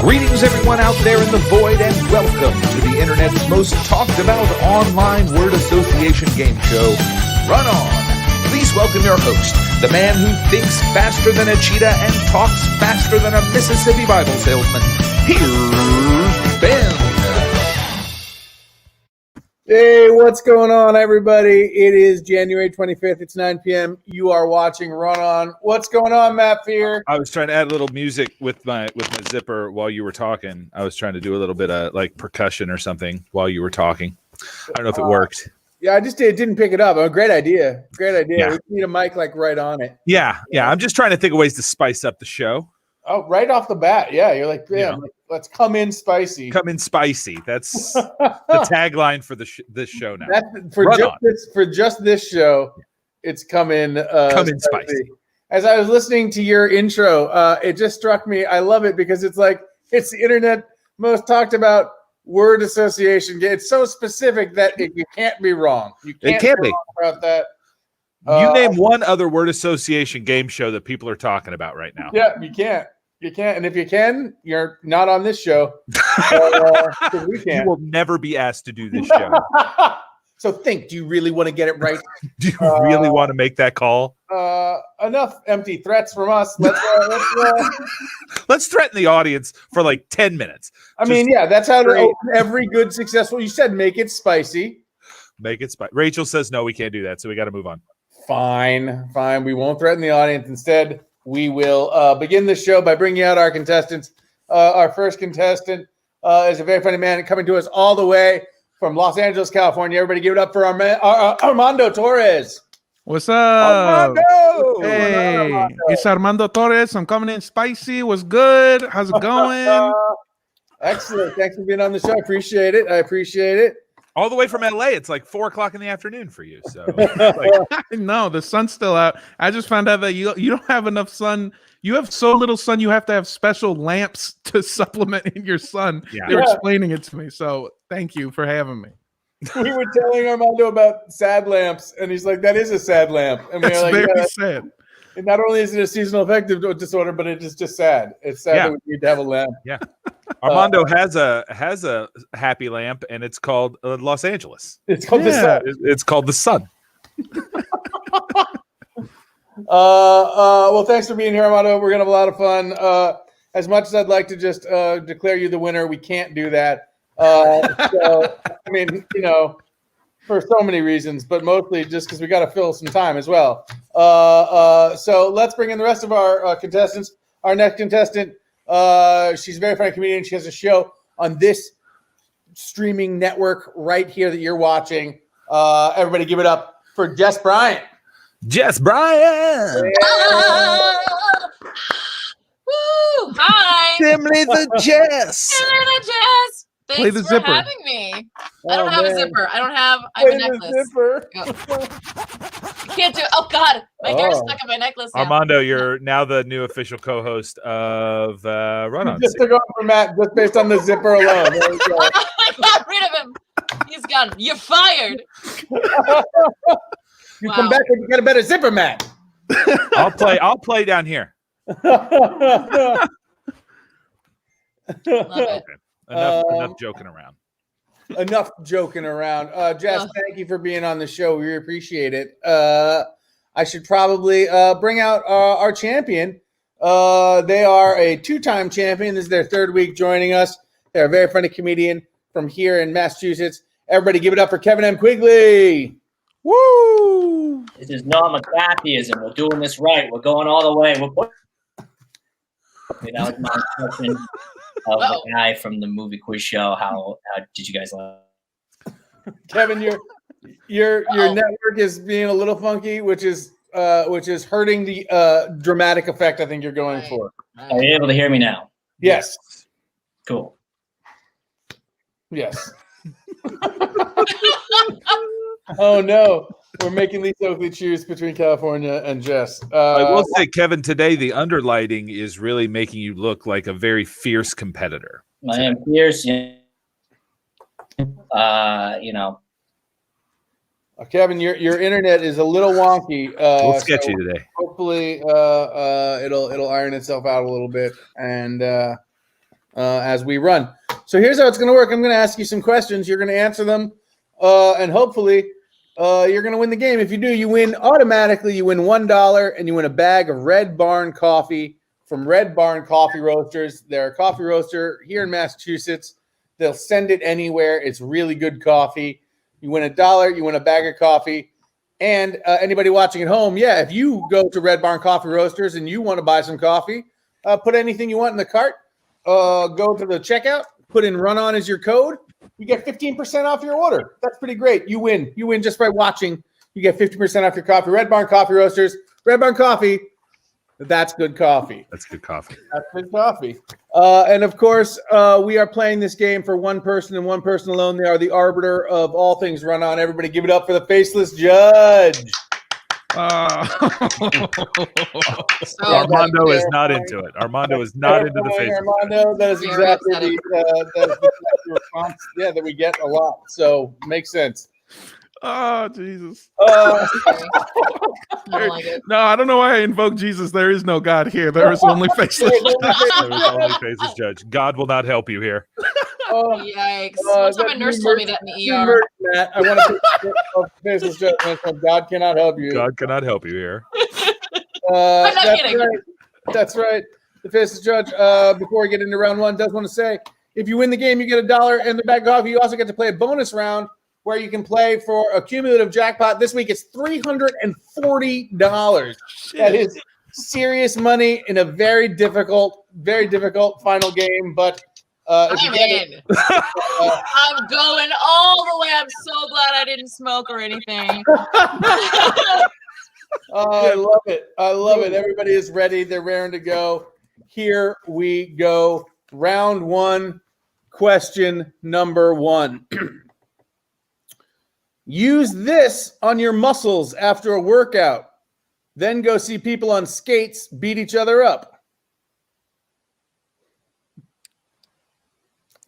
Greetings everyone out there in the void, and welcome to the internet's most talked about online word association game show, Run On. Please welcome your host, the man who thinks faster than a cheetah and talks faster than a Mississippi Bible salesman. Here's Ben. Hey, what's going on, everybody? It is January 25th. It's 9 p.m. You are watching Run On. What's going on, Matt Fear? I was trying to add a little music with my zipper while you were talking. I was trying to do a little bit of like percussion or something while you were talking. I don't know if it worked. Yeah, I just didn't pick it up. Oh, great idea. Great idea. Yeah. We need a mic like right on it. Yeah. I'm just trying to think of ways to spice up the show. Oh, right off the bat. Yeah, you're like, yeah, let's come in spicy. Come in spicy. That's the tagline for this show now. For just this show, it's come in spicy. As I was listening to your intro, it just struck me. I love it because it's like it's the internet most talked about word association. It's so specific that you can't be wrong. You can't be wrong about that. You name one other word association game show that people are talking about right now. Yeah, you can't. You can't. And if you can, you're not on this show. We can't. You will never be asked to do this show. So think, do you really want to get it right? Do you really want to make that call? Enough empty threats from us. Let's threaten the audience for like 10 minutes. I mean, yeah, that's how to open every good, successful. You said make it spicy. Make it spicy. Rachel says, no, we can't do that. So we got to move on. Fine. We won't threaten the audience. Instead, we will begin the show by bringing out our contestants. Our first contestant is a very funny man coming to us all the way from Los Angeles, California. Everybody give it up for Armando Torres. What's up? Armando! Hey, Armando. It's Armando Torres. I'm coming in spicy. What's good? How's it going? Excellent. Thanks for being on the show. I appreciate it. All the way from LA, it's like 4:00 in the afternoon for you. So No, the sun's still out. I just found out that you don't have enough sun. You have so little sun, you have to have special lamps to supplement in your sun. Yeah. They were explaining it to me. So thank you for having me. We were telling Armando about sad lamps, and he's like, that is a sad lamp. And That's we're like, very sad. And not only is it a seasonal affective disorder, but it is just sad. It's sad that we need to have a lamp. Yeah. Armando has a happy lamp, and it's called Los Angeles. It's called the sun. It's called the sun. Well, thanks for being here, Armando. We're gonna have a lot of fun. As much as I'd like to just declare you the winner, we can't do that. So I mean, for so many reasons, but mostly just because we got to fill some time as well. So let's bring in the rest of our contestants. Our next contestant, she's a very funny comedian. She has a show on this streaming network right here that you're watching. Everybody give it up for Jess Bryant. Jess Bryant. Yeah. Woo! Hi. Dimly the Jess. Thanks Play the for zipper. having me. I don't have a zipper. I have a necklace. Can't do it. Oh God, my hair's stuck in my necklace now. Armando, you're now the new official co-host of Run On. Just to go for Matt, just based on the zipper alone. There we go. I got rid of him. He's gone. You're fired. You come back when you got a better zipper, Matt. I'll play down here. Love it. Enough joking around. Enough joking around. Jess, thank you for being on the show. We appreciate it. I should probably bring out our champion. They are a two-time champion. This is their third week joining us. They're a very funny comedian from here in Massachusetts. Everybody give it up for Kevin M. Quigley. Woo! This is not McCarthyism. We're doing this right. We're going all the way. That was my impression of the guy from the movie quiz show. How did you guys like? Kevin, your network is being a little funky, which is hurting the dramatic effect I think you're going for. Are you able to hear me now? Yes. Cool. Yes. Oh no, we're making Lisa Oakley choose between California and Jess. I will say, Kevin, today the underlighting is really making you look like a very fierce competitor. I am fierce. Kevin, your internet is a little wonky. A little sketchy today. Hopefully, it'll iron itself out a little bit, and as we run. So here's how it's going to work. I'm going to ask you some questions. You're going to answer them, and hopefully you're going to win the game. If you do, you win automatically. You win $1, and you win a bag of Red Barn coffee from Red Barn Coffee Roasters. They're a coffee roaster here in Massachusetts. They'll send it anywhere. It's really good coffee. You win $1, you win a bag of coffee. And anybody watching at home, if you go to Red Barn Coffee Roasters and you want to buy some coffee, put anything you want in the cart, go to the checkout, put in Run On as your code. You get 15% off your order. That's pretty great. You win. You win just by watching. You get 50% off your coffee. Red Barn Coffee Roasters. Red Barn Coffee. That's good coffee. That's good coffee. That's good coffee. And of course, we are playing this game for one person and one person alone. They are the arbiter of all things Run On. Everybody give it up for the faceless judge. Armando is not into it. Armando is not into the faceless Armando, that is exactly the response that we get a lot. So makes sense. Oh, Jesus. I don't like it. No, I don't know why I invoke Jesus. There is no God here. There is only faceless. There is only faceless judge. God will not help you here. Yikes. One time a nurse told me that in the ER. Matt, I want to put faceless judgment. God cannot help you. God cannot help you here. I'm not kidding. Right. That's right. The faceless judge, before we get into round one, does want to say, if you win the game, you get $1 and the bag of coffee. You also get to play a bonus round where you can play for a cumulative jackpot. This week it's $340. That is serious money in a very difficult final game. But I'm in. I'm going all the way. I'm so glad I didn't smoke or anything. I love it. I love it. Everybody is ready. They're raring to go. Here we go. Round one, question number one. Use this on your muscles after a workout. Then go see people on skates beat each other up.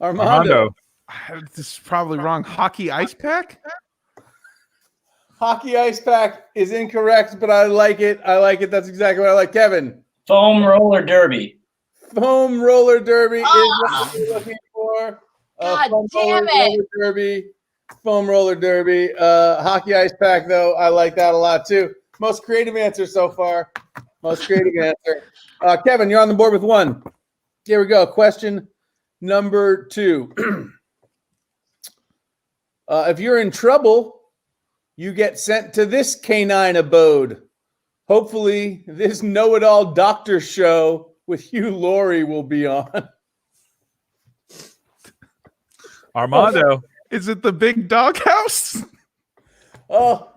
Armando. This is probably wrong. Hockey ice pack? Hockey ice pack is incorrect, but I like it. I like it. That's exactly what I like. Kevin. Foam roller derby. Foam roller derby is what we're looking for. God Foam damn roller derby. Foam roller derby. Hockey ice pack, though. I like that a lot, too. Most creative answer so far. Most creative answer. Kevin, you're on the board with one. Here we go. Question number two. If you're in trouble, you get sent to this canine abode. Hopefully, this know-it-all doctor show with Hugh Laurie will be on. Armando. Is it the big doghouse? Oh,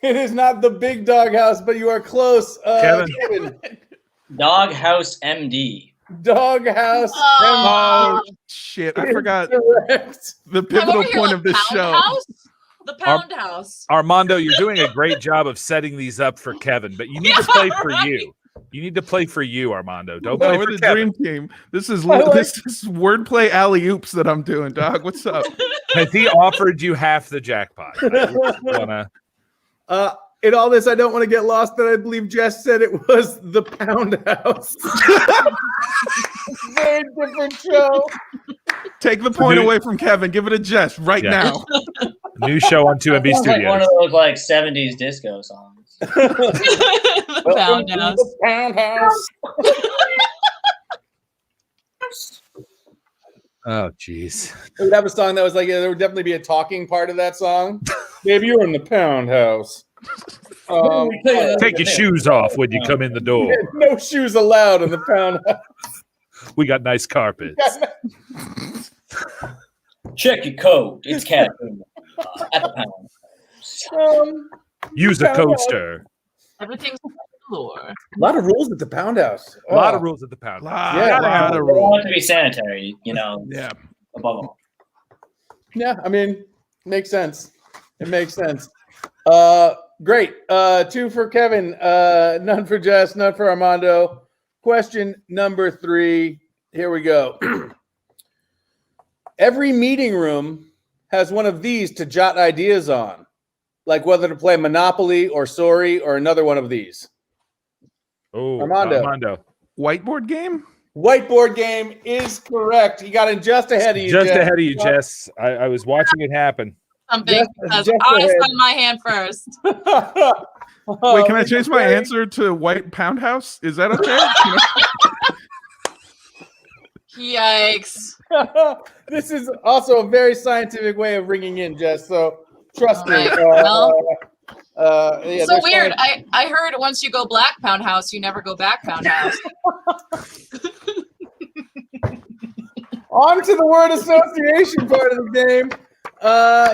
it is not the big doghouse, but you are close. Kevin. Doghouse MD. Doghouse. Oh, shit. I forgot the pivotal point of this show. House? The Pound House. Armando, you're doing a great job of setting these up for Kevin, but you need to play for you. You need to play for you, Armando. Don't play for the Kevin. dream team. This is wordplay alley oops that I'm doing, dog. What's up? Has he offered you half the jackpot? In all this, I don't want to get lost, but I believe Jess said it was the Pound House. Very different show. Take the point away from Kevin. Give it a Jess now. New show on 2MB Studios. Like one of those 70s disco songs. The Pound House. The Pound House. Oh, jeez. We would have a song that was there would definitely be a talking part of that song. Maybe you're in the Pound House. Take your shoes off when you come in the door. No shoes allowed in the Pound House. We got nice carpets. Check your coat. It's cat food at the Pound. Use a coaster. Everything's on the floor. A lot of rules at the Pound House. A lot of rules at the Pound House. Yeah, Gotta have We want it to be sanitary, Yeah. above all. Yeah, I mean, makes sense. It makes sense. Great. 2 for Kevin, none for Jess, none for Armando. Question number 3. Here we go. Every meeting room has one of these to jot ideas on, like whether to play Monopoly or Sorry or another one of these. Oh, Armando. Whiteboard game? Whiteboard game is correct. He got in just ahead of you. Just Jess. ahead of you, Jess. I was watching it happen. Something because Just I ahead. saw my hand first. Wait, can I change my answer to white pound house? Is that okay? Yikes. This is also a very scientific way of ringing in, Jess. So trust me. Right. Well, yeah, so there's weird. science- I heard once you go black pound house, you never go back pound house. On to the word association part of the game.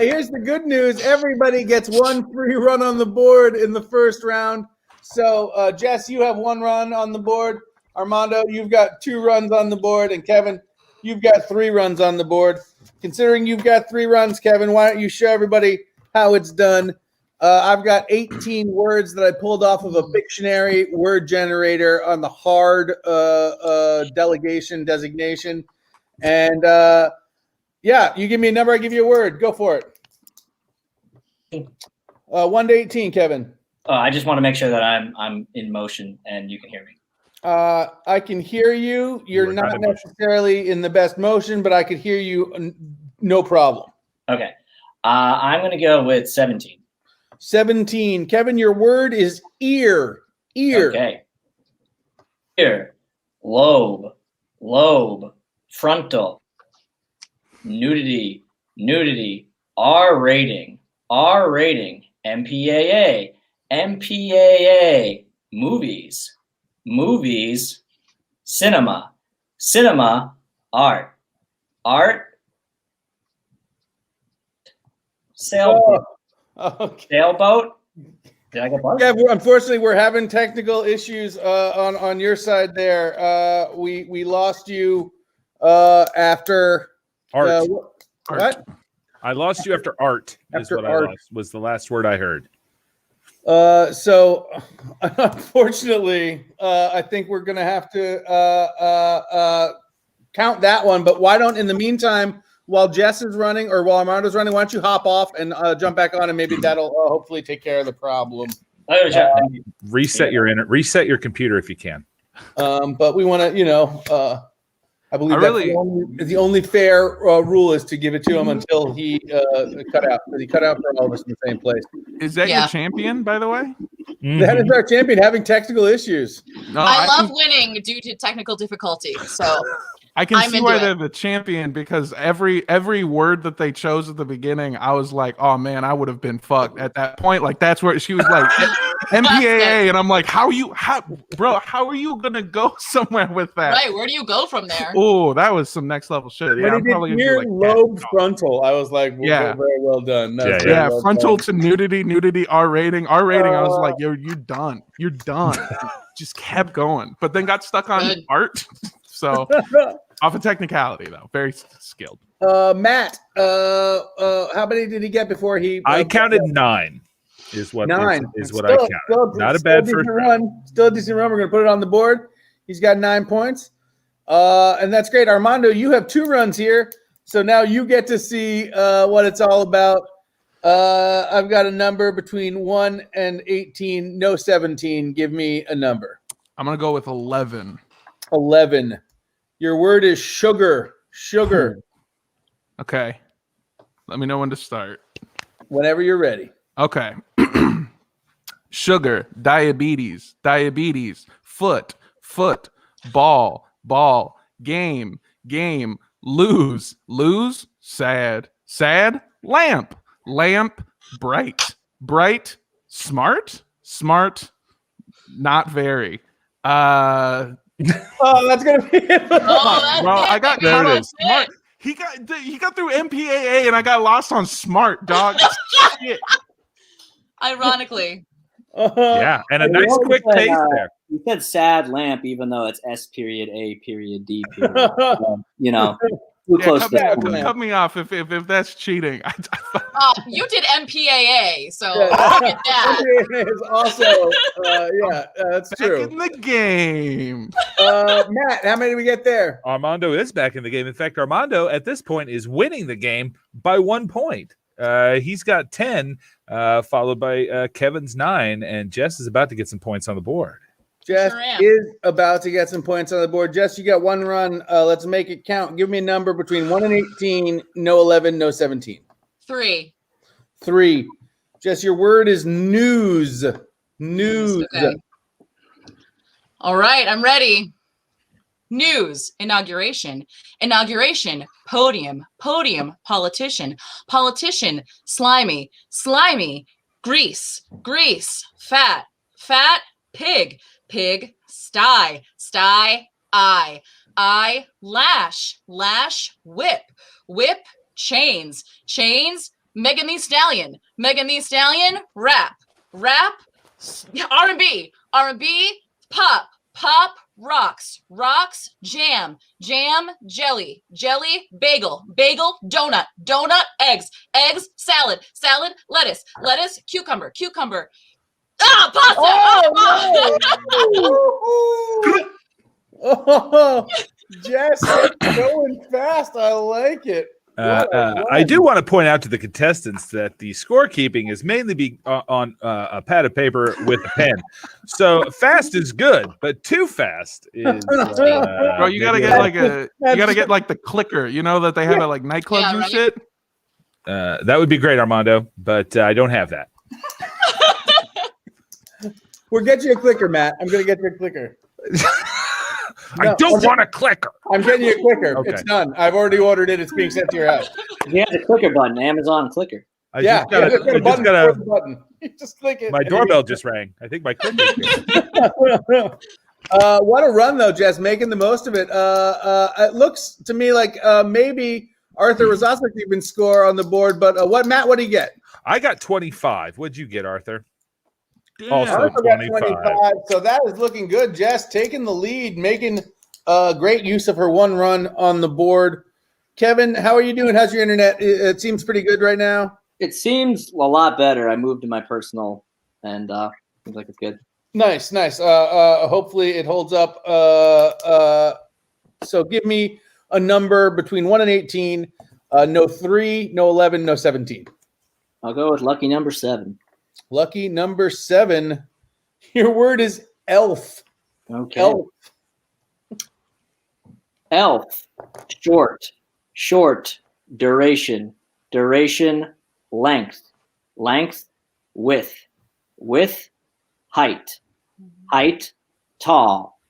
Here's the good news. Everybody gets one free run on the board in the first round. So, Jess, you have 1 run on the board. Armando, you've got 2 runs on the board. And Kevin, you've got 3 runs on the board. Considering you've got 3 runs, Kevin, why don't you show everybody how it's done? I've got 18 words that I pulled off of a Pictionary word generator on the hard designation. And yeah, you give me a number, I give you a word. Go for it. 1 to 18, Kevin. I just want to make sure that I'm in motion and you can hear me. I can hear you. You're not necessarily in the best motion, but I could hear you no problem. Okay. I'm going to go with 17. 17. Kevin, your word is ear. Ear. Okay. Ear. Lobe. Frontal. Nudity. R rating. MPAA. Movies. Cinema. Art. Sailboat. Okay. Sailboat. Did I get both? Yeah, unfortunately, we're having technical issues on your side there. We lost you after Art. what? I lost you after art. After is what art. I lost. Was the last word I heard. So unfortunately, I think we're gonna have to count that one. But why don't, in the meantime, while Jess is running or while Armando's running, why don't you hop off and jump back on, and maybe that'll hopefully take care of the problem. Reset your computer if you can. But we want to, I believe the only fair rule is to give it to him until he cut out. Because he cut out for all of us in the same place. Is that your champion, by the way? That is our champion having technical issues. No, I love winning due to technical difficulty. So I can see why they're the champion, because every word that they chose at the beginning, I was like, oh man, I would have been fucked at that point. Like that's where she was like MPAA, and I'm like, how are you gonna go somewhere with that? Right, where do you go from there? Oh, that was some next level shit. Yeah, I'm probably gonna do like lobe frontal. I was like, yeah, very well done. Well frontal done. To nudity, R rating. I was like, you're done. Just kept going, but then got stuck on art. So off a technicality though, very skilled. Matt, how many did he get before he? I counted 9. Is what 9 is what I counted. Not a bad first run. Still a decent run. We're gonna put it on the board. He's got 9 points, and that's great. Armando, you have 2 runs here, so now you get to see what it's all about. I've got a number between 1 and 18. No 17. Give me a number. I'm gonna go with 11. 11. Your word is sugar. Okay. Let me know when to start. Whenever you're ready. Okay. Sugar, diabetes, foot, ball, game, lose, sad, lamp, bright, smart, not very. Oh, that's gonna be it. I got caught on smart. He got through MPAA and I got lost on smart, dog. Shit. Ironically. Yeah, and a nice quick taste there. You said sad lamp, even though it's S.A.D. Too close cut me off if that's cheating. You did MPAA, so look at that. MPAA is also, that's true. Back in the game. Matt, how many did we get there? Armando is back in the game. In fact, Armando at this point is winning the game by 1 point. He's got 10, followed by Kevin's 9, and Jess is about to get some points on the board. Jess Sure am. is about to get some points on the board. Jess, you got one run. Let's make it count. Give me a number between 1 and 18. No 11. No 17. 3. 3. Jess, your word is news. News. Okay. All right, I'm ready. News, inauguration, inauguration, podium, podium, politician, politician, slimy, slimy, grease, grease, fat, fat, pig, pig, sty, sty, eye, lash, lash, whip, whip, chains, chains, Megan Thee Stallion, Megan Thee Stallion, rap, rap, R&B, R&B, pop, pop, rocks, rocks, jam, jam, jelly, jelly, bagel, bagel, donut, donut, eggs, eggs, salad, salad, lettuce, lettuce, cucumber, cucumber. Ah, pasta! Oh, Jess, it's going fast. I like it. I do want to point out to the contestants that the scorekeeping is mainly on a pad of paper with a pen. So fast is good, but too fast is. Bro, you gotta get like the clicker, you know, that they have at like nightclubs and right? shit. That would be great, Armando, but I don't have that. We'll get you a clicker, Matt. I'm gonna get you a clicker. I don't want a clicker. I'm getting you a clicker. Okay. It's done. I've already ordered it. It's being sent to your house. You have the clicker button, Amazon clicker. I Yeah, just gotta, just got a I just button. gotta- Press the button. You just click it. my and doorbell just rang. I think my clicker. What a run, though, Jess. Making the most of it. It looks to me like maybe Arthur was also keeping score on the board. But Matt? What do you get? I got 25. What'd you get, Arthur? Damn. Also Arthur got 25. So that is looking good. Jess taking the lead, making great use of her one run on the board. Kevin, how are you doing? How's your internet? It seems pretty good right now. It seems a lot better. I moved to my personal, and seems like it's good. Nice. Hopefully it holds up. So give me a number between 1 and 18. No 3, no 11, no 17. I'll go with lucky number 7. Lucky number 7. Your word is elf. Okay. Elf. Elf. Short. Short. Duration. Duration. Length. Length. Width. Width. Height. Height. Tall.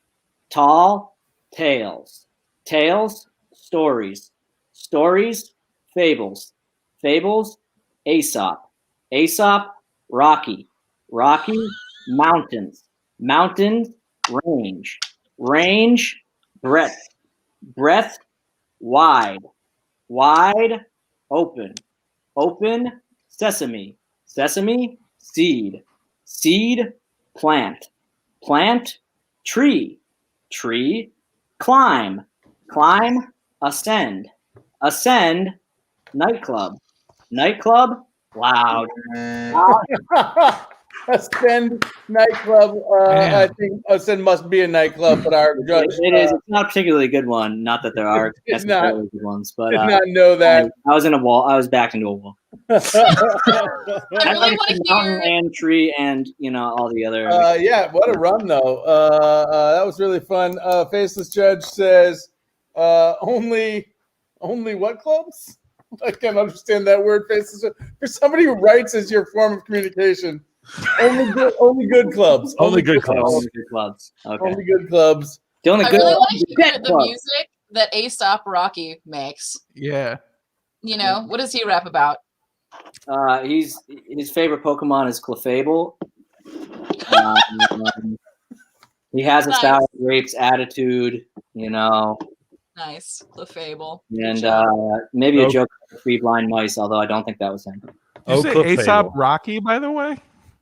Tall. Tales. Tales. Stories. Stories. Fables. Fables. Aesop. Aesop. Rocky. Rocky. Mountains. Mountains. Range. Range. Breadth. Breadth. Wide. Wide. Open. Open. Sesame. Sesame. Seed. Seed. Plant. Plant. Tree. Tree. Climb. Climb. Ascend. Ascend. Nightclub. Nightclub. Loud. Ascend nightclub. I think Ascend must be a nightclub, but our judge It is. It's not a particularly good one. Not that there are It's necessarily good ones, but did not know that. I was in a wall. I was backed into a wall. I really want to Mountain hear. and tree and all the other. Yeah, what a run though. That was really fun. Faceless Judge says only what clubs? I can't understand that word. Faceless Judge. For somebody who writes as your form of communication, only good clubs. Only good clubs. Only good clubs. Okay. Only good clubs. The only I good really want to hear good the club. music that Aesop Rocky makes. Yeah. You know, what does he rap about? His favorite Pokemon is Clefable. He has a Nice. sour grapes attitude, Nice. Clefable. and maybe a joke about 3 blind mice, although I don't think that was him. Did Oh, you say Clefable. Aesop Rocky, by the way?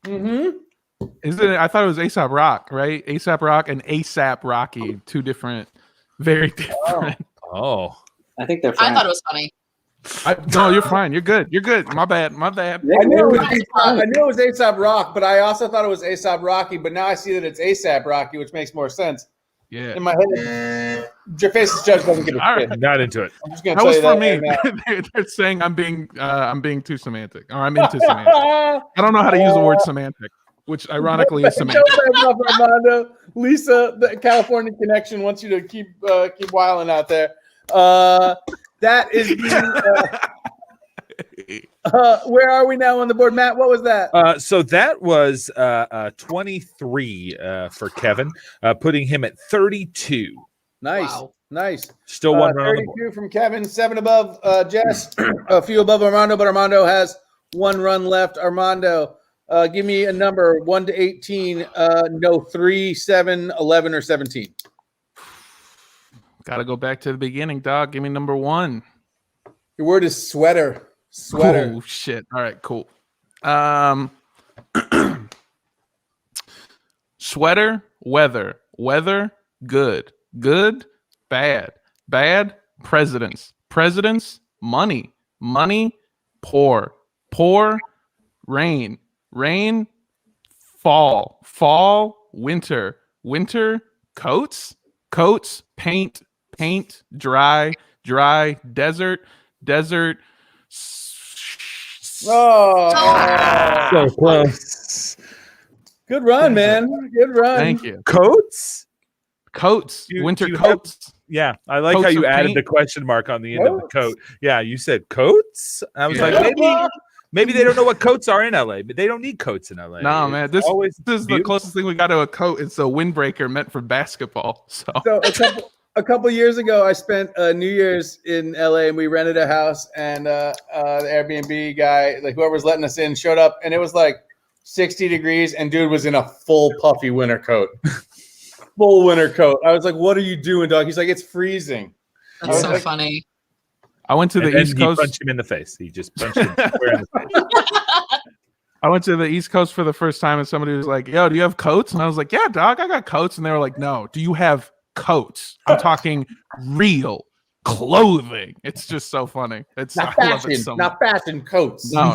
Mm-hmm. Isn't it? I thought it was Aesop Rock, right? Aesop Rock and ASAP Rocky, two different, very different. Oh. I think they're I friends. thought it was funny. No, you're fine. You're good. You're good. My bad. My bad. I knew it was Aesop Rock, but I also thought it was Aesop Rocky. But now I see that it's ASAP Rocky, which makes more sense. Yeah. In my head, your Faceless Judge doesn't give a All shit. right. Not into it. I'm just gonna That tell was you for that me. right They're saying I'm being too semantic, or I'm into semantic. now. I don't know how to use the word semantic. which ironically is Don't semantic. back up, Armando. Lisa, the California connection wants you to keep wilding out there. That is the. Where are we now on the board, Matt? What was that? So that was 23 for Kevin, putting him at 32. Nice, Wow. nice. Still one run on the 32 board. from Kevin, 7 above Jess, a few above Armando, but Armando has 1 run left. Armando, give me a number 1 to 18. No, 3, 7, 11, or 17. Gotta go back to the beginning, dog. Give me number 1. Your word is sweater. Sweater. Oh shit. All right, cool. Sweater, weather, good, bad, presidents, money, poor, rain, fall, winter, coats, paint, dry, desert. Oh, So close. good run, man. Good run. Thank you. Coats? Winter do you coats. Yeah, I like Coats how you of added paint? the question mark on the end of the Coats? coat. Yeah, you said coats. I was like, maybe they don't know what coats are in LA, but they don't need coats in LA. No, It's man, this always is the beautiful. closest thing we got to a coat. It's a windbreaker meant for basketball. So So a couple years ago, I spent New Year's in LA, and we rented a house, and the Airbnb guy, like whoever's letting us in, showed up, and it was like 60 degrees, and dude was in a full puffy winter coat. Full winter coat. I was like, "What are you doing, dog?" He's like, "It's freezing." That's so like- funny. I went to the And East he Coast. punched him in the face. He just punched him square in the face. I went to the East Coast for the first time, and somebody was like, "Yo, do you have coats?" And I was like, "Yeah, dog, I got coats." And they were like, "No, do you have coats? I'm talking real clothing." It's just so funny. It's Not I love fashion, it so much. not fashion coats. No.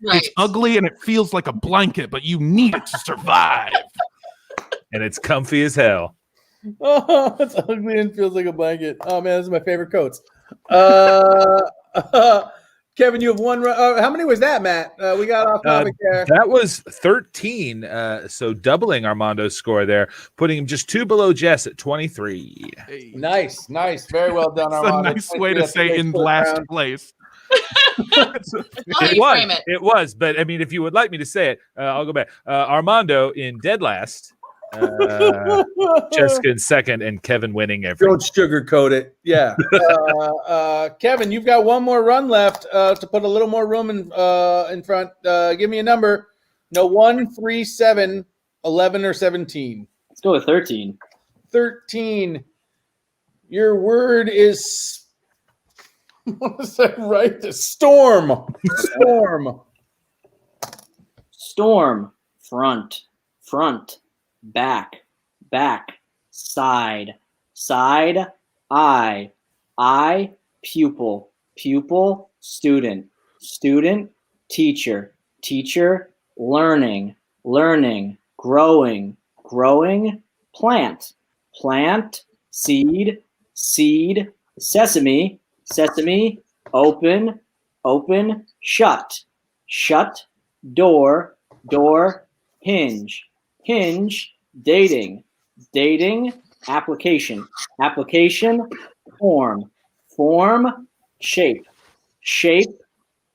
Right. It's ugly and it feels like a blanket, but you need it to survive. And it's comfy as hell. Oh, it's ugly and feels like a blanket. Oh man, this is my favorite coats. Kevin, you have 1 run. How many was that, Matt? We got off topic there. That was 13. So doubling Armando's score there, putting him just 2 below Jess at 23. Nice. Very well done, That's a Armando. nice way to say in last place. How you frame it. It was, but I mean, if you would like me to say it, I'll go back. Armando in dead last, Jessica in second, and Kevin winning everything. Don't sugarcoat it. Yeah. Kevin, you've got 1 more run left to put a little more room in front. Give me a number. No, 1, 3, 7, 11, or 17. Let's go with 13. 13. Your word is. What is that right? Storm. Storm, front, back, side, eye, pupil, student, teacher, learning, growing, plant, seed, sesame, open, shut, door, hinge, dating, application, form, shape,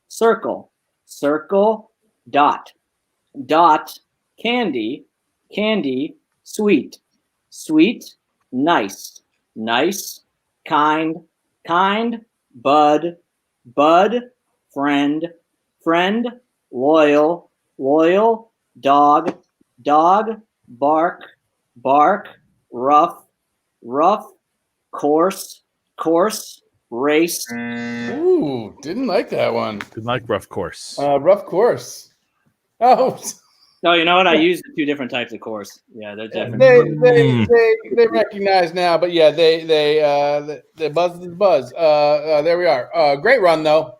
circle, dot, candy, sweet, nice, kind, bud, friend, loyal, dog, bark, rough, course, race. Ooh, didn't like that one. Didn't like rough course. Rough course. Oh, No, you know what? I use 2 different types of course. Yeah, they're different. they recognize now, but yeah, they buzz is buzz. There we are. Great run though.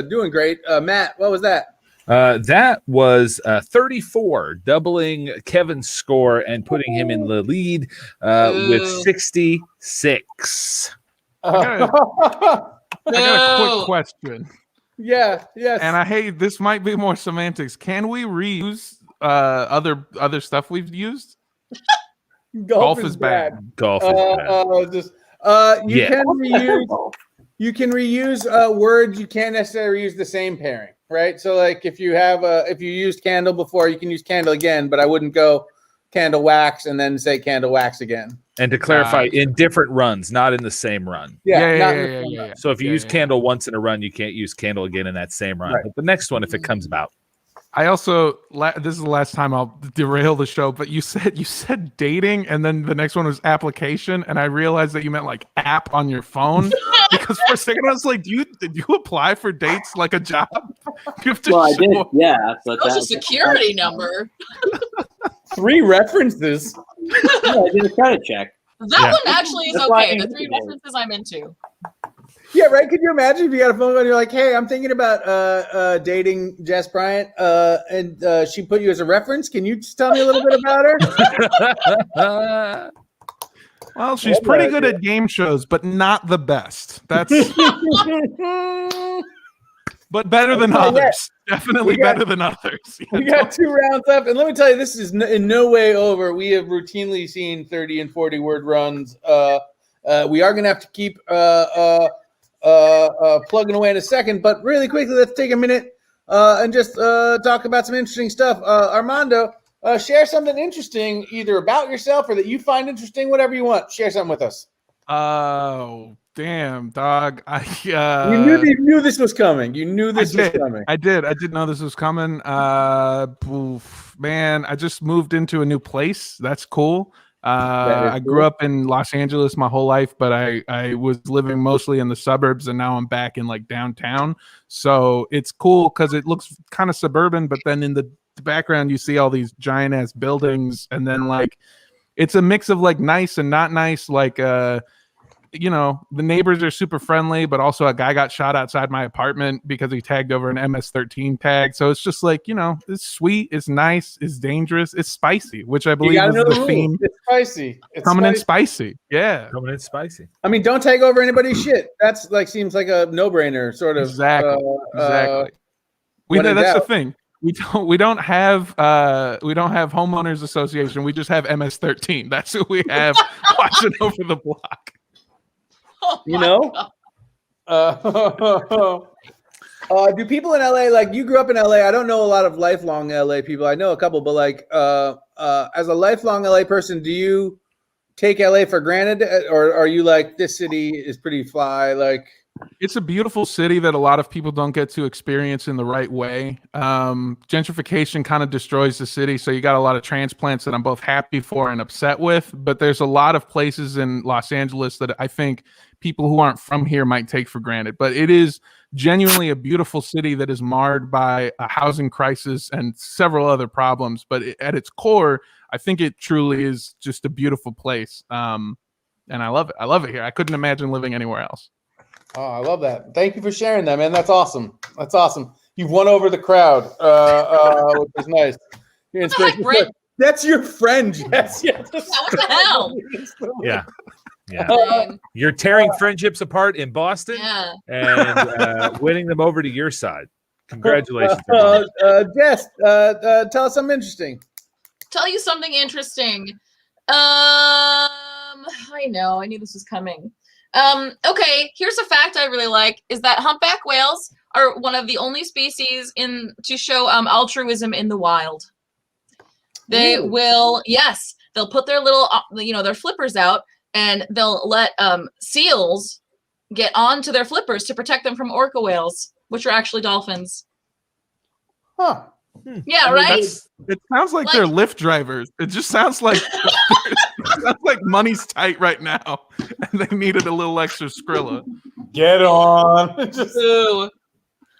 Doing great. Matt, what was that? That was 34, doubling Kevin's score and putting him in the lead with 66. I got a No. quick question. Yeah, yes. And I hate this might be more semantics. Can we reuse other stuff we've used. Golf is bad. Golf is bad. You can reuse words. You can't necessarily use the same pairing, right? So like if you used candle before, you can use candle again, but I wouldn't go candle wax and then say candle wax again. And to clarify, in different runs, not in the same run. Yeah. So if you use candle once in a run, you can't use candle again in that same run. Right. But the next one, if it comes about. I also this is the last time I'll derail the show, but you said dating, and then the next one was application, and I realized that you meant like app on your phone because for a second I was like, did you apply for dates like a job? You have to I did, yeah. But Social security number. 3 references. I did a credit check. That one actually is okay. The 3 references I'm into. Yeah, right. Could you imagine if you got a phone call and you're like, "Hey, I'm thinking about dating Jess Bryant, and she put you as a reference. Can you just tell me a little bit about her?" Well, she's pretty good at game shows, but not the best. That's but better than others. Definitely better than others. We got 2 rounds left, and let me tell you, this is in no way over. We have routinely seen 30 and 40 word runs. We are going to have to keep plugging away in a second, but really quickly, let's take a minute and just talk about some interesting stuff. Armando, share something interesting, either about yourself or that you find interesting, whatever you want. Share something with us. Oh, damn, dog! You knew this was coming. You knew this was coming. I did know this was coming. Man, I just moved into a new place. That's cool. I grew up in Los Angeles my whole life, but I was living mostly in the suburbs, and now I'm back in like downtown. So it's cool because it looks kind of suburban, but then in the background you see all these giant ass buildings, and then like it's a mix of like nice and not nice. Like you know, the neighbors are super friendly, but also a guy got shot outside my apartment because he tagged over an MS-13 tag. So it's just like, you know, it's sweet, it's nice, it's dangerous, it's spicy, which I believe is the theme. It's spicy. It's coming in spicy. Yeah. Coming in spicy. I mean, don't take over anybody's shit. That's like seems like a no-brainer, sort of. Exactly. That's the thing. We don't have homeowners association. We just have MS-13. That's who we have watching over the block. Oh you know, do people in LA, like you grew up in LA? I don't know a lot of lifelong LA people. I know a couple, but like as a lifelong LA person, do you take LA for granted, or are you like, this city is pretty fly? Like, it's a beautiful city that a lot of people don't get to experience in the right way. Gentrification kind of destroys the city, so you got a lot of transplants that I'm both happy for and upset with. But there's a lot of places in Los Angeles that I think people who aren't from here might take for granted. But it is genuinely a beautiful city that is marred by a housing crisis and several other problems. But at its core, I think it truly is just a beautiful place. And I love it. I love it here. I couldn't imagine living anywhere else. Oh, I love that. Thank you for sharing that, man. That's awesome. That's awesome. You've won over the crowd, which is nice. You're inspiration. That's your friend, Jess. Yes. What the hell? Yeah. Yeah. You're tearing friendships apart in Boston and winning them over to your side. Congratulations. Jess, tell us something interesting. Tell you something interesting. I know. I knew this was coming. Okay, here's a fact I really like, is that humpback whales are one of the only species to show altruism in the wild. They will, they'll put their little, their flippers out, and they'll let seals get onto their flippers to protect them from orca whales, which are actually dolphins. Huh. Yeah, right? It sounds like they're Lyft drivers. It just sounds like money's tight right now, and they needed a little extra Skrilla. Get on.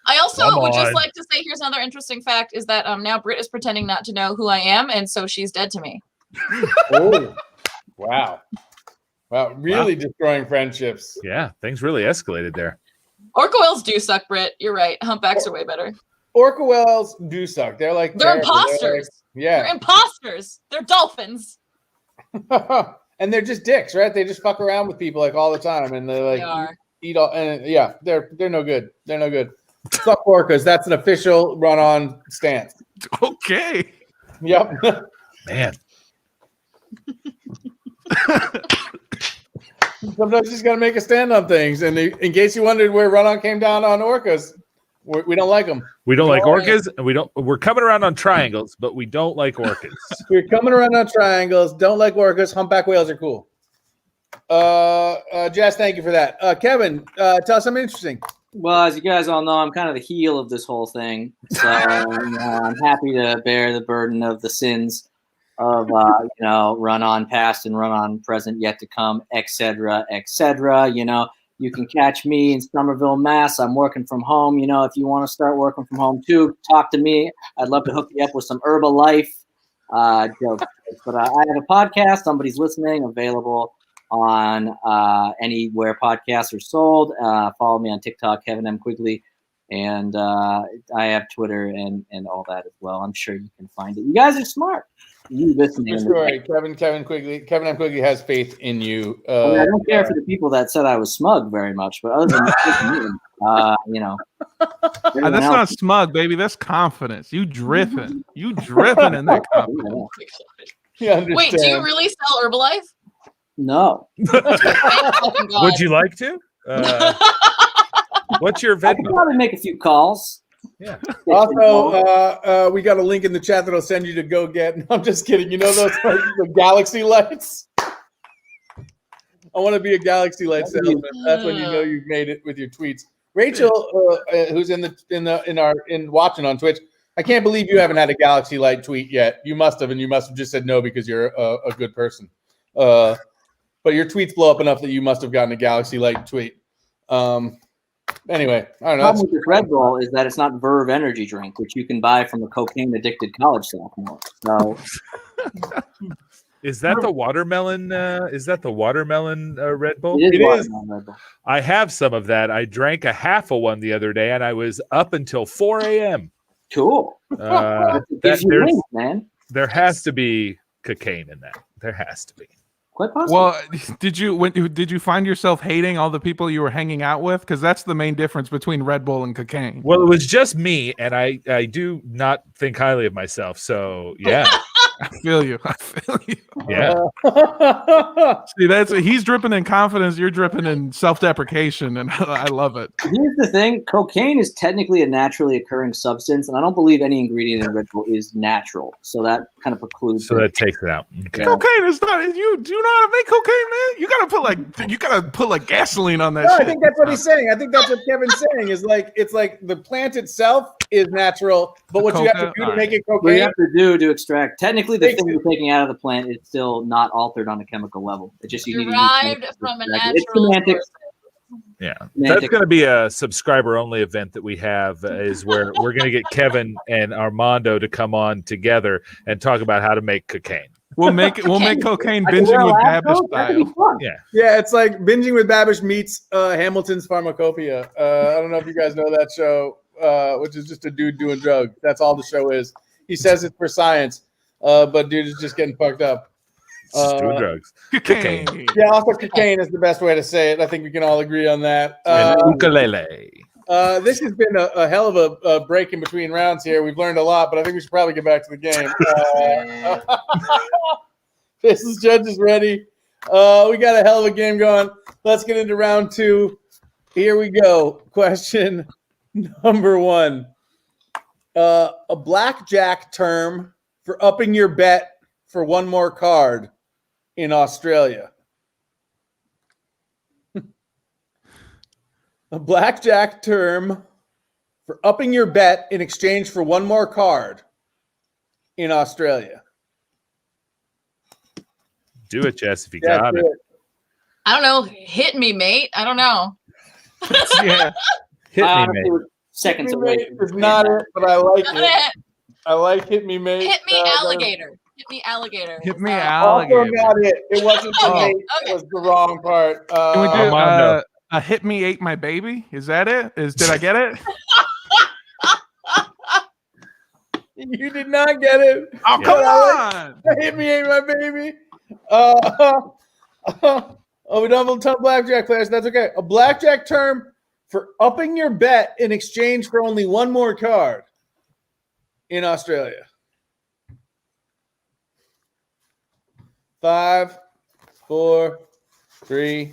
I also would just like to say, here's another interesting fact, is that now Britt is pretending not to know who I am, and so she's dead to me. Oh, wow. Wow, really destroying friendships. Yeah, things really escalated there. Orca whales do suck, Britt. You're right. Humpbacks are way better. Orca whales do suck. They're like they're imposters. They're imposters. They're dolphins. And they're just dicks, right? They just fuck around with people like all the time, and they like eat all. And they're no good. They're no good. Fuck orcas. That's an official run-on stance. Okay. Yep. Man. Sometimes you just got to make a stand on things. And in case you wondered where Run On came down on orcas, we don't like them. We don't like orcas, and we're coming around on triangles, but we don't like orcas. We're coming around on triangles. Don't like orcas. Humpback whales are cool. Jess, thank you for that. Kevin, tell us something interesting. Well, as you guys all know, I'm kind of the heel of this whole thing. So I'm happy to bear the burden of the sins of, run on past and run on present yet to come, etc., etc. You can catch me in Somerville, Mass. I'm working from home. If you want to start working from home too, talk to me. I'd love to hook you up with some Herbalife jokes. But I have a podcast. Somebody's listening, available on anywhere podcasts are sold. Follow me on TikTok, Kevin M. Quigley. And I have Twitter and all that as well. I'm sure you can find it. You guys are smart. You listening. Kevin M. Quigley has faith in you. I don't care for the people that said I was smug very much, but other than that, That's not smug, baby. That's confidence. You dripping. You dripping in that confidence. Wait, do you really sell Herbalife? No. Would you like to? What's your I can Venmo? probably make a few calls. Yeah. Also, we got a link in the chat that'll send you to go get. No, I'm just kidding. Those the galaxy lights. I want to be a galaxy light salesman. That's when you know you've made it with your tweets. Rachel, who's in watching on Twitch, I can't believe you haven't had a galaxy light tweet yet. You must have, and you must have just said no because you're a good person. But your tweets blow up enough that you must have gotten a galaxy light tweet. Anyway, I don't know. The problem with this Red Bull is that it's not Verve energy drink, which you can buy from a cocaine-addicted college sophomore. So, Is that the watermelon? Red Bull? It is. Red Bull. I have some of that. I drank a half of one the other day, and I was up until 4 a.m. Cool. It gives you wings, man. There has to be cocaine in that. There has to be. Quite possible. Well, did you find yourself hating all the people you were hanging out with? Because that's the main difference between Red Bull and cocaine. Well, it was just me, and I do not think highly of myself. So yeah. I feel you. Yeah. See, he's dripping in confidence. You're dripping in self-deprecation, and I love it. Here's the thing: cocaine is technically a naturally occurring substance, and I don't believe any ingredient in Red Bull is natural. So that kind of precludes. So that takes it out. Okay. Cocaine is not. You do you know how to make cocaine, man? You gotta put like gasoline on that. No, shit. I think that's what he's saying. I think that's what Kevin's saying. Is like it's like the plant itself is natural, but what you have to do to make it What cocaine. you have to do to extract, technically, the thing you're taking out of the plant is still not altered on a chemical level. It's just derived from a natural. It's semantics. Yeah, that's going to be a subscriber-only event that we have. Is where we're going to get Kevin and Armando to come on together and talk about how to make cocaine. We'll make cocaine binging with Babish style. Yeah, it's like binging with Babish meets Hamilton's Pharmacopoeia. I don't know if you guys know that show, which is just a dude doing drugs. That's all the show is. He says it's for science, but dude is just getting fucked up. Just doing drugs. Cocaine. Yeah, also cocaine is the best way to say it. I think we can all agree on that. Ukulele. This has been a hell of a break in between rounds here. We've learned a lot, but I think we should probably get back to the game. This judge is ready. We got a hell of a game going. Let's get into round two. Here we go. Question number one. A blackjack term for upping your bet for one more card in Australia. A blackjack term for upping your bet in exchange for one more card in Australia. Do it, Jess, if you got it. I don't know. Hit me, mate. I don't know. Yeah. Hit me, mate. Seconds away. It's not it, but I like it. I like hit me, mate. Hit me, alligator. Hit me, alligator. Hit me, alligator. Also not it. It wasn't the mate. It was the wrong part. Can we do hit me, ate my baby? Is that it? Did I get it? You did not get it. Oh, come on. Hit me, ate my baby. We don't have a ton of blackjack players. That's okay. A blackjack term for upping your bet in exchange for only one more card in Australia. 5, 4, 3,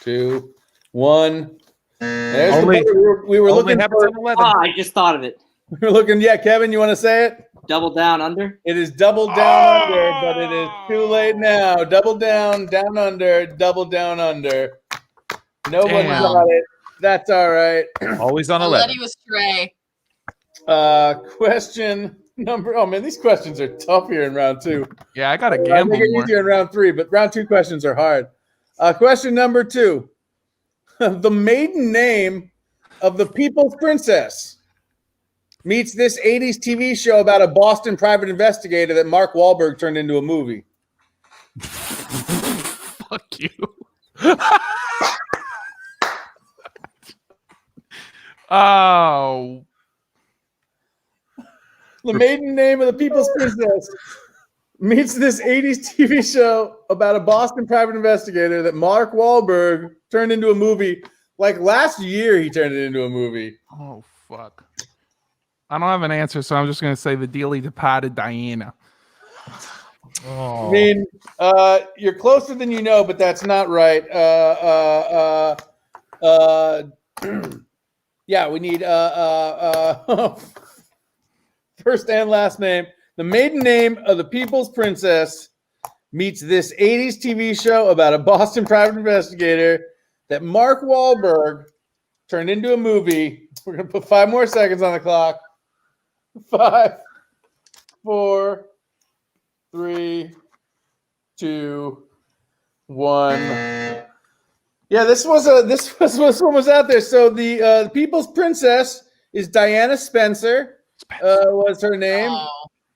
2, 1. There's Only- the buzzer we were Only looking happens for. on 11. I just thought of it. We were looking. Yeah, Kevin, you want to say it? Double down under. It is double down under, but it is too late now. Double down, down under, double down under. Nobody Damn. got it. That's all right. Always on I'll let 11. you astray. Question number. Oh man, these questions are tough here in round 2. Yeah, I gotta I gamble think it's more. easier in round 3, but round 2 questions are hard. Question number 2. The maiden name of the People's Princess meets this 80s TV show about a Boston private investigator that Mark Wahlberg turned into a movie. Fuck you. Oh, The maiden name of the People's Princess meets this 80s TV show about a Boston private investigator that Mark Wahlberg turned into a movie. Like last year, he turned it into a movie. oh, fuck. I don't have an answer, so I'm just gonna say the dearly departed Diana. Oh. I mean, you're closer than you know, but that's not right. Yeah, we need first and last name. The maiden name of the People's Princess meets this 80s TV show about a Boston private investigator that Mark Wahlberg turned into a movie. We're going to put 5 more seconds on the clock. 5, 4, 3, 2, 1. Yeah, this one was out there. So the People's Princess is Diana Spencer. Was her name.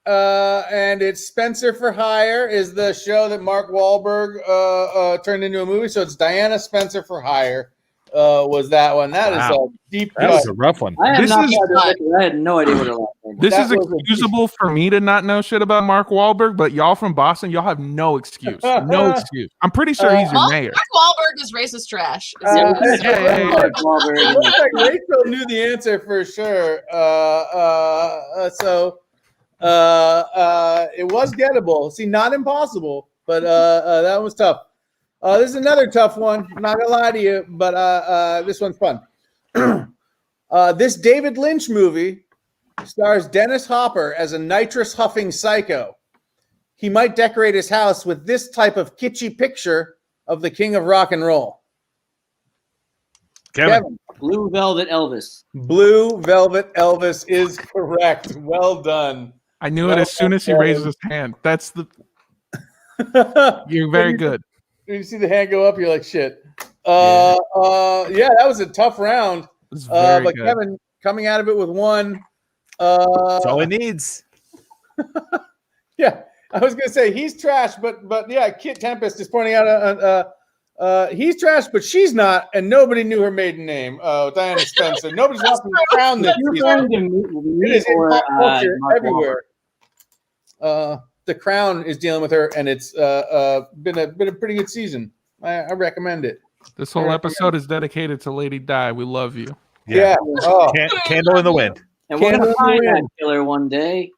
And it's Spencer for Hire is the show that Mark Wahlberg turned into a movie. So it's Diana Spencer for Hire was that one. That is Wow. a deep That cut. was a rough one. I have This not is- had I had no idea what her last name was. This That is was a- excusable for me to not know shit about Mark Wahlberg, but y'all from Boston, y'all have no excuse. No excuse. I'm pretty sure he's your Mark mayor. Wahlberg is racist trash. yeah. Mark Wahlberg. It looks like Rachel knew the answer for sure. So it was gettable. See, not impossible, but that was tough. This is another tough one. I'm not gonna lie to you, but this one's fun. This David Lynch movie stars Dennis Hopper as a nitrous huffing psycho. He might decorate his house with this type of kitschy picture of the king of rock and roll. Kevin. Blue Velvet Elvis. Blue Velvet Elvis is correct. Well done. I knew it as soon as he raises his hand. That's the. You're very good. When you see the hand go up, you're like, shit. Yeah, that was a tough round. It was very But good. Kevin coming out of it with one. That's all he needs. Yeah, I was gonna say he's trash, but yeah, Kit Tempest is pointing out he's trash, but she's not, and nobody knew her maiden name. Diana Spencer. Nobody's watching The Crown this You're season. going to It meet is in or pop culture Mark everywhere. The Crown is dealing with her, and it's been a pretty good season. I recommend it. This whole episode is dedicated to Lady Di. We love you. Yeah. Oh. Candle in the wind. And we're Candle going to find in the that wind. killer one day.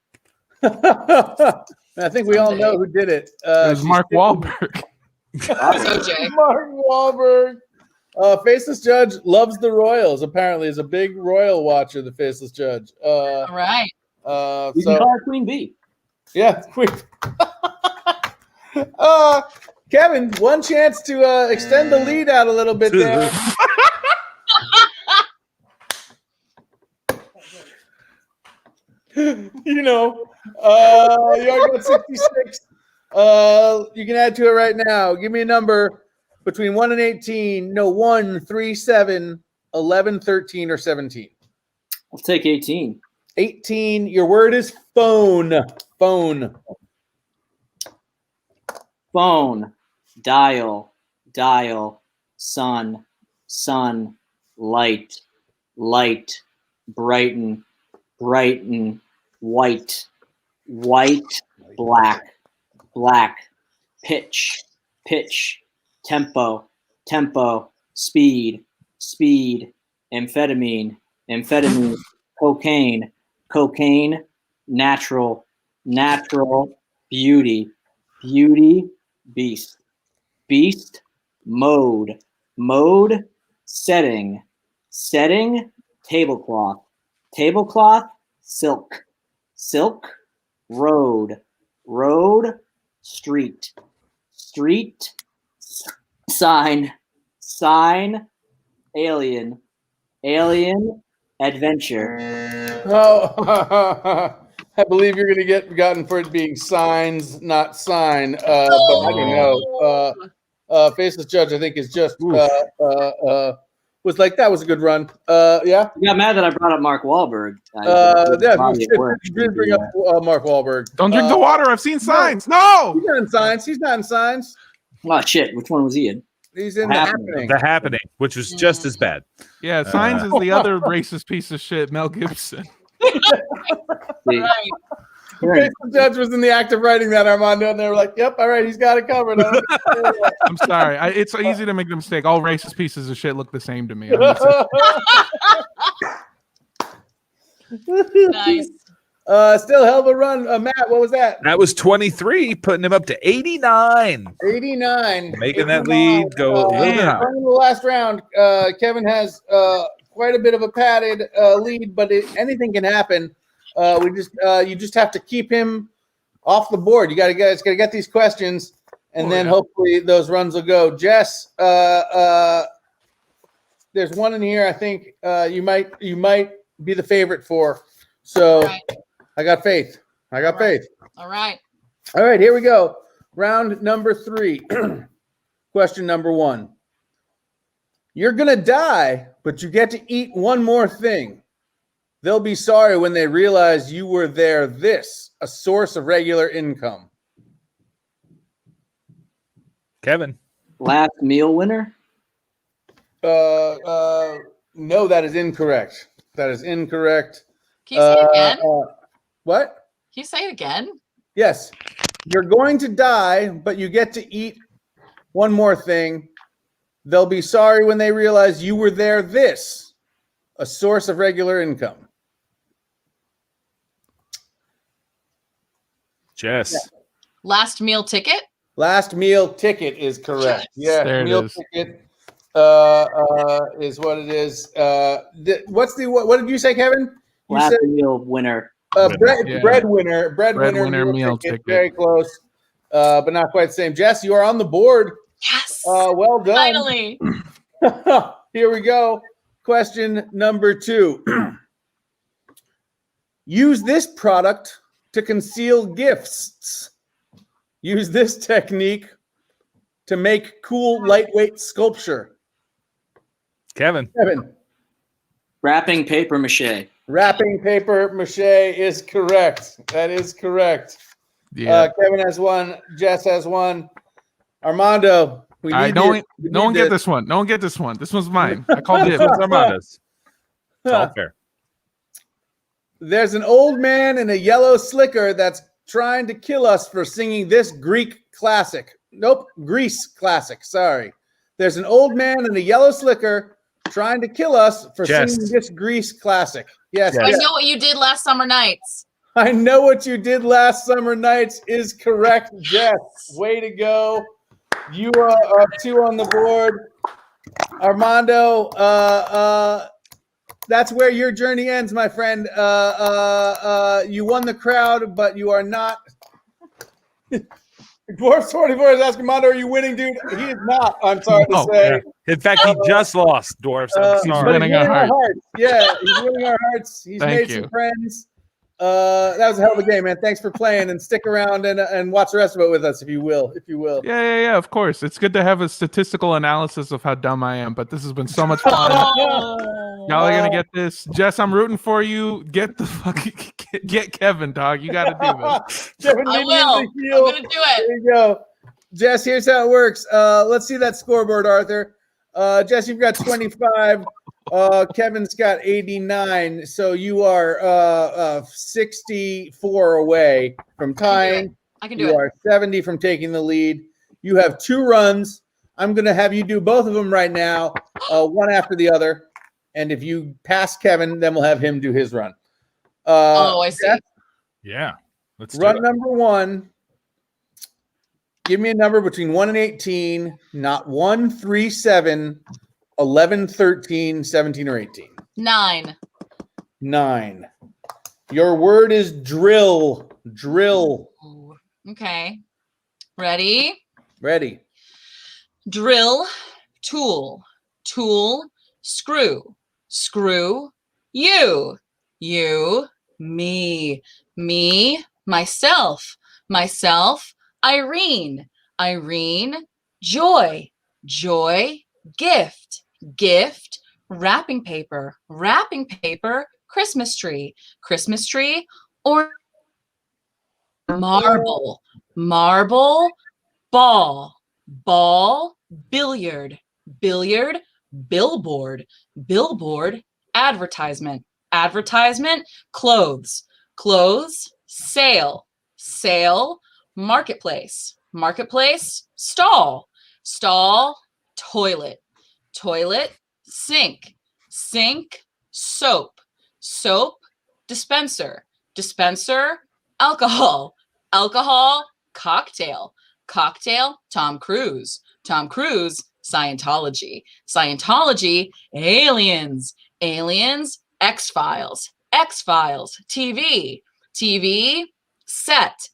I think we all know who did it. It was Mark Wahlberg. OJ. Mark Wahlberg. Faceless Judge loves the Royals. Apparently, is a big Royal watcher. The Faceless Judge. All right. You can call her Queen Bee. Yeah, quick. Kevin, one chance to extend the lead out a little bit there. You know, you already got 66. You can add to it right now. Give me a number between 1 and 18. No, 1, 3, 7, 11, 13, or 17. I'll take 18. 18. Your word is phone. Phone. Phone. Dial. Dial. Sun. Sun. Light. Light. Brighten. Brighten. White. White. Black. Black. Pitch. Pitch. Tempo. Tempo. Speed. Speed. Amphetamine. Amphetamine. Cocaine. Cocaine. Natural. Natural. Beauty. Beauty. beast, beast, mode, mode, setting, setting, tablecloth, tablecloth, silk, silk, road, road, street, street, sign, sign, alien, alien, adventure. Oh, I believe you're going to get gotten for it being signs, not sign. But I don't know. Faceless Judge, I think, is just was like, that was a good run. Yeah. You got mad that I brought up Mark Wahlberg. Yeah, you did bring up Mark Wahlberg. Don't drink the water. I've seen signs. No. He's not in signs. He's not in signs. Oh, shit. Which one was he in? He's in The Happening. The Happening, which was just as bad. Yeah, signs is the other racist piece of shit, Mel Gibson. The Judge was in the act of writing that, Armando, and they were like, "Yep, all right, he's got it covered." I'm sorry. It's easy to make the mistake. All racist pieces of shit look the same to me. Nice. Still hell of a run. Matt, what was that? That was 23, putting him up to 89. 89. Making that lead go a little bit higher. In the last round, Kevin has quite a bit of a padded lead, but anything can happen. You just have to keep him off the board. You guys got to get these questions, and then hopefully those runs will go. Jess, there's one in here I think you might be the favorite for. So Right. I got faith. All right. All right, here we go. Round number 3. Question number 1. You're going to die, but you get to eat one more thing. They'll be sorry when they realize you were a source of regular income. Kevin. Last meal winner? No, that is incorrect. That is incorrect. Can you say it again? What? Can you say it again? Yes. You're going to die, but you get to eat one more thing. They'll be sorry when they realize you were a source of regular income. Jess. Yeah. Last meal ticket? Last meal ticket is correct. Yes. Yeah, There it meal is. ticket is what it is. What did you say, Kevin? You Last said meal winner. breadwinner meal ticket. Very close, but not quite the same. Jess, you are on the board. Yes. Well done. Finally. Here we go. Question number 2. Use this product to conceal gifts. Use this technique to make cool, lightweight sculpture. Kevin. Wrapping paper mache. Wrapping paper mache is correct. That is correct. Yeah. Kevin has one. Jess has one. Armando, we need no one get this one. No one get this one. This one's mine. I called it. Armando's. It's all fair. There's an old man in a yellow slicker that's trying to kill us for singing this Greek classic. Nope, Greece classic. Sorry. There's an old man in a yellow slicker trying to kill us for singing this Greece classic. Yes. I know what you did last summer nights. I know what you did last summer nights is correct, Jess. Way to go. You are 2 on the board. Armando, that's where your journey ends, my friend. You won the crowd, but you are not. Dwarf 24 is asking Armando, are you winning, dude? He is not. I'm sorry to say. Yeah. In fact, he just lost, Dwarfs. I'm He's sorry. winning our hearts. Yeah, he's winning our hearts. He's Thank made you. some friends. That was a hell of a game, man. Thanks for playing, and stick around and watch the rest of it with us, if you will. Yeah. Of course, it's good to have a statistical analysis of how dumb I am. But this has been so much fun. Y'all are gonna get this, Jess. I'm rooting for you. Get the fucking get Kevin, dog. You gotta do this. Kevin, I you will. need I'm to heal. going to do it. There you go. Jess, here's how it works. Let's see that scoreboard, Arthur. Jess, you've got 25. Kevin's got 89. So you are 64 away from tying. I can do You it. are 70 from taking the lead. You have 2 runs. I'm going to have you do both of them right now, one after the other. And if you pass Kevin, then we'll have him do his run. I see. Jess, Yeah. Let's do run it. number 1. Give me a number between 1 and 18, not 1, 3, 7, 11, 13, 17, or 18. 9. 9. Your word is drill. Drill. Ooh, okay. Ready? Ready. Drill, tool, tool, screw, screw, you, me, myself, Irene, joy, gift, wrapping paper, Christmas tree, or marble, ball, billiard, billboard, advertisement, clothes, sale, marketplace, stall, toilet, sink, soap, dispenser, alcohol, cocktail, Tom Cruise, Scientology, aliens, X-Files, TV, set,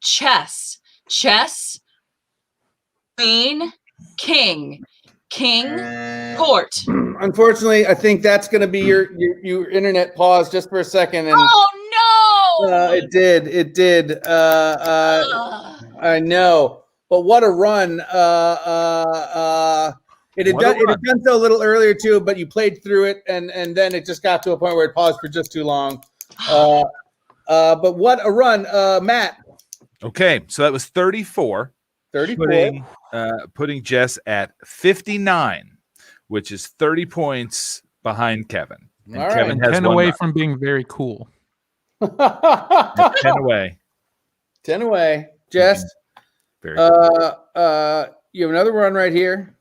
chess, queen, king, court. Unfortunately, I think that's going to be your internet pause just for a second. And Oh no! it did. I know, but what a run! It had done so a little earlier too, but you played through it, and then it just got to a point where it paused for just too long. But what a run, Matt. Okay, so that was 34. 34. Putting Jess at 59, which is 30 points behind Kevin. And All right. Kevin has 10 one away right. from being very cool. 10 away. 10 away. Jess, Very cool. you have another run right here.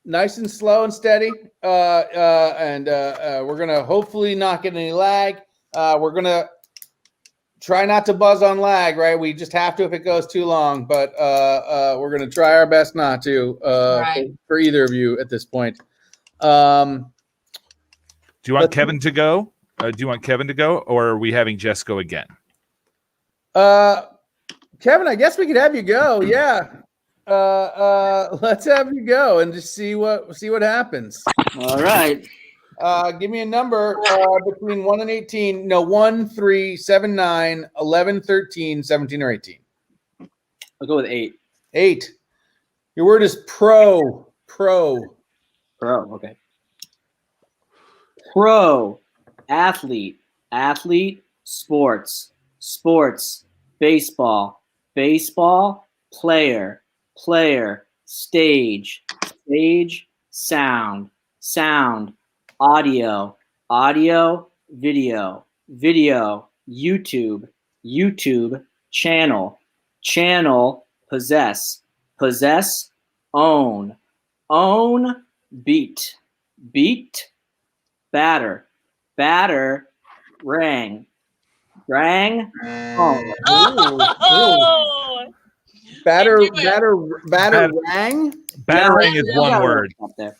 Nice and slow and steady. And we're going to hopefully not get any lag. We're going to try not to buzz on lag, right? We just have to if it goes too long, but we're going to try our best not to for either of you at this point. Do you want Kevin to go? Or are we having Jess go again? Kevin, I guess we could have you go. Yeah. Let's have you go and just see what happens. All right. Give me a number between 1 and 18. No, 1, 3, 7, 9, 11, 13, 17, or 18. I'll go with 8. 8. Your word is pro. Okay. Pro, athlete, sports, baseball, player, stage, sound, audio, video, YouTube, channel, possess, own, beat, batter, rang, Oh! Batarang? Batarang is one word.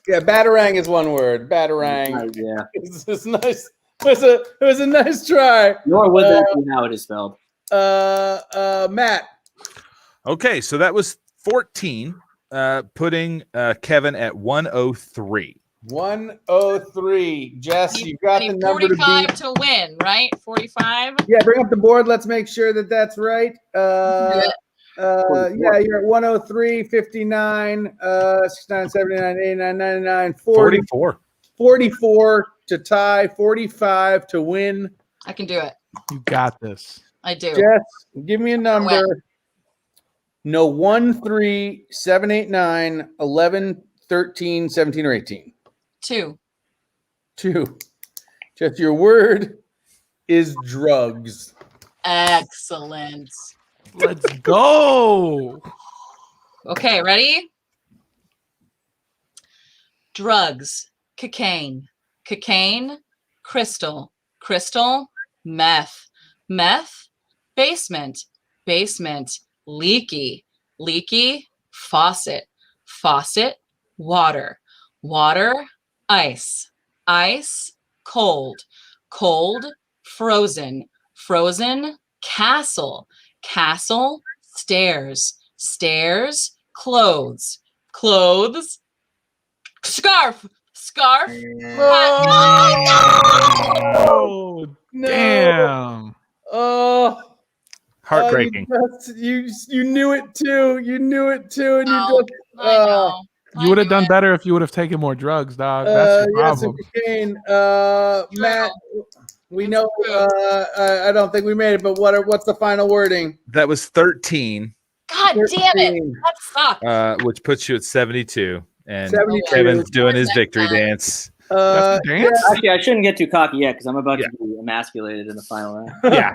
Yeah, batarang is one word. Batarang. Yeah. It's nice. It was a nice try. Nor would that be how it is spelled. Matt. Okay, so that was 14, putting Kevin at 103. 103. Jess, you got the number 45 to win, right? 45. Yeah, bring up the board. Let's make sure that that's right. Yeah, you're at 103, 59, 69, 79, 89, 99, 40, 44 to tie, 45 to win. I can do it. You got this. I do. Jess, give me a number. No, 1, 3, 7, 8, 9, 11, 13, 17, or 18. 2. 2. Jess, your word is drugs. Excellent. Let's go. Okay, ready? Drugs, cocaine, crystal, meth, basement, basement, leaky, leaky, faucet, faucet, water, water, ice, ice, cold, cold, frozen, frozen, castle, castle, stairs, stairs, clothes, clothes, scarf, scarf, hat. Oh, damn. Oh, Heartbreaking. you knew it too. You knew it too, and No, you just. I know. You would have done better if you would have taken more drugs, dog. That's the Yes, problem. Kane. Matt, we know. I don't think we made it, but what's the final wording? That was 13, God damn it. That sucked. which puts you at 72. And 72. Kevin's doing his victory dance. That's the dance? Actually, I shouldn't get too cocky yet because I'm about to be emasculated in the final round. Yeah.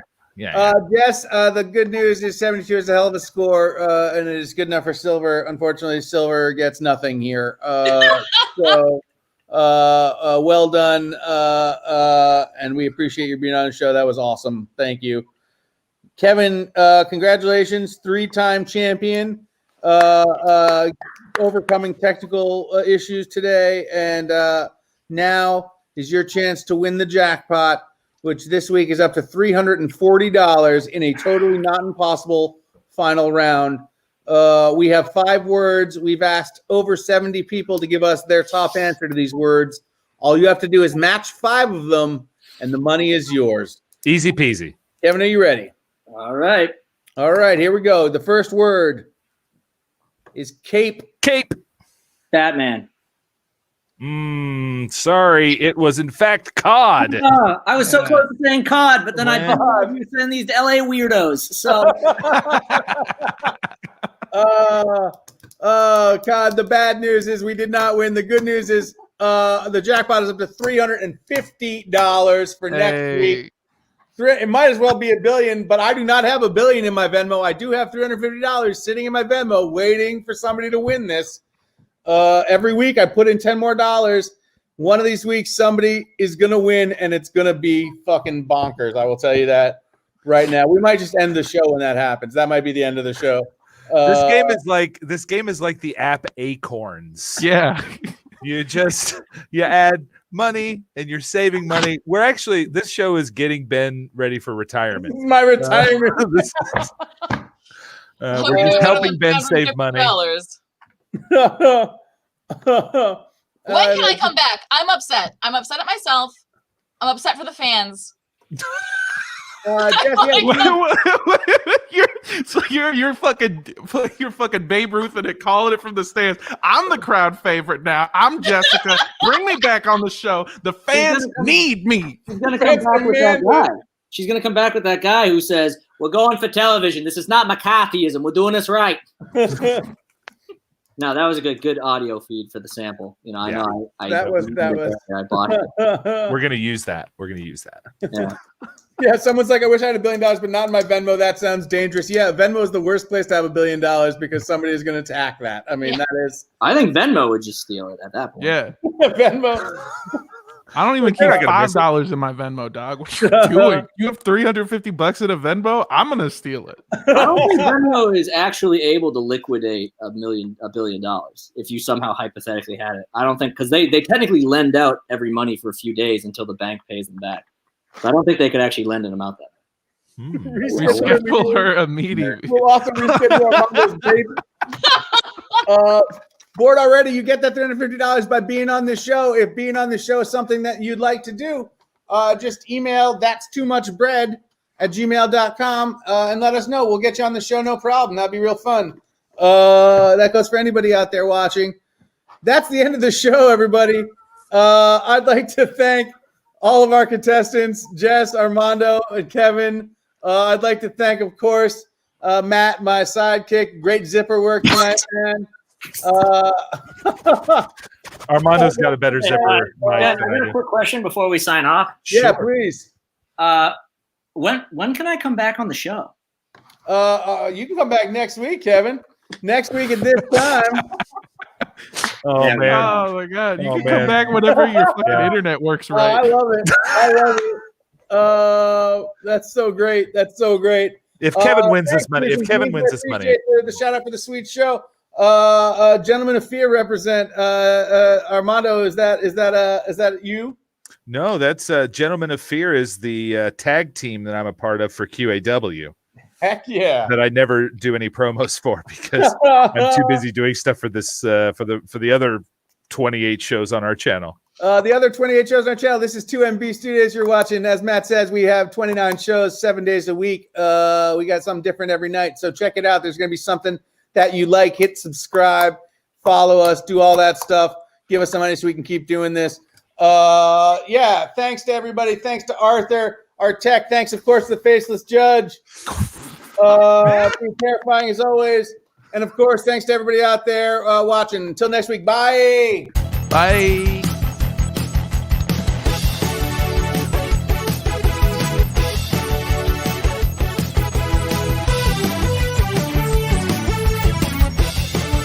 Yes, the good news is 72 is a hell of a score, and it is good enough for silver. Unfortunately, silver gets nothing here. So, well done, and we appreciate you being on the show. That was awesome. Thank you. Kevin, congratulations, 3-time champion, overcoming technical issues today, and now is your chance to win the jackpot, which this week is up to $340 in a totally not impossible final round. We have 5 words. We've asked over 70 people to give us their top answer to these words. All you have to do is match 5 of them, and the money is yours. Easy peasy. Kevin, are you ready? All right. All right, here we go. The first word is cape. Cape. Batman. Sorry. It was, in fact, cod. I was so close to saying COD, but then I thought you were saying these LA weirdos. So, God, the bad news is we did not win. The good news is the jackpot is up to $350 for next week. It might as well be $1 billion, but I do not have $1 billion in my Venmo. I do have $350 sitting in my Venmo waiting for somebody to win this. Every week I put in $10 more. One of these weeks somebody is going to win, and it's going to be fucking bonkers. I will tell you that right now. We might just end the show when that happens. That might be the end of the show. This game is like the app Acorns. Yeah. You add money and you're saving money. This show is getting Ben ready for retirement. My retirement. We're just helping Ben save money. When can I come back? I'm upset. I'm upset at myself. I'm upset for the fans. You're fucking Babe Ruth and calling it from the stands. I'm the crowd favorite now. I'm Jessica. Bring me back on the show. The fans need me. She's gonna come back with that guy. She's gonna come back with that guy who says, "We're going for television. This is not McCarthyism. We're doing this right." No, that was a good audio feed for the sample. You know, I know I bought it. We're gonna use that. Yeah. Yeah, someone's like, I wish I had $1 billion, but not in my Venmo. That sounds dangerous. Yeah, Venmo is the worst place to have $1 billion because somebody is going to attack that. I mean, that is. I think Venmo would just steal it at that point. Yeah. Venmo. I don't even keep $5 in my Venmo, dog. What you doing? You have $350 in a Venmo? I'm gonna steal it. I don't think Venmo is actually able to liquidate $1 billion if you somehow hypothetically had it. I don't think because they technically lend out every money for a few days until the bank pays them back. So I don't think they could actually lend an amount that. Reschedule her immediately. We'll also reschedule Armando's baby. Board already, you get that $350 by being on this show. If being on the show is something that you'd like to do, just email thatstoomuchbread@gmail.com and let us know. We'll get you on the show, no problem. That'd be real fun. That goes for anybody out there watching. That's the end of the show, everybody. I'd like to thank all of our contestants, Jess, Armando, and Kevin. I'd like to thank, of course, Matt, my sidekick. Great zipper work tonight, man. Armando's got a better zipper. I got a quick question before we sign off. Yeah, please. When can I come back on the show? You can come back next week, Kevin. Next week at this time. Oh man! Oh my God! You can come back whenever your fucking internet works right. I love it. That's so great. That's so great. If Kevin wins thanks, this money, if Mrs. Kevin Weeds, wins I this money, appreciate the shout out for the sweet show. Gentlemen of Fear represent Armando. Is that you? no, that's Gentlemen of Fear is the tag team that I'm a part of for QAW. Heck yeah. That I never do any promos for because I'm too busy doing stuff for this for the other 28 shows on our channel. The other 28 shows on our channel. This is 2MB Studios. You're watching. As Matt says, we have 29 shows, 7 days a week. We got something different every night. So check it out. There's going to be something that you like. Hit subscribe, follow us, do all that stuff. Give us some money so we can keep doing this. Yeah. Thanks to everybody. Thanks to Arthur, our tech. Thanks, of course, to the Faceless Judge. Being terrifying as always. And of course, thanks to everybody out there watching. Until next week. Bye. Bye.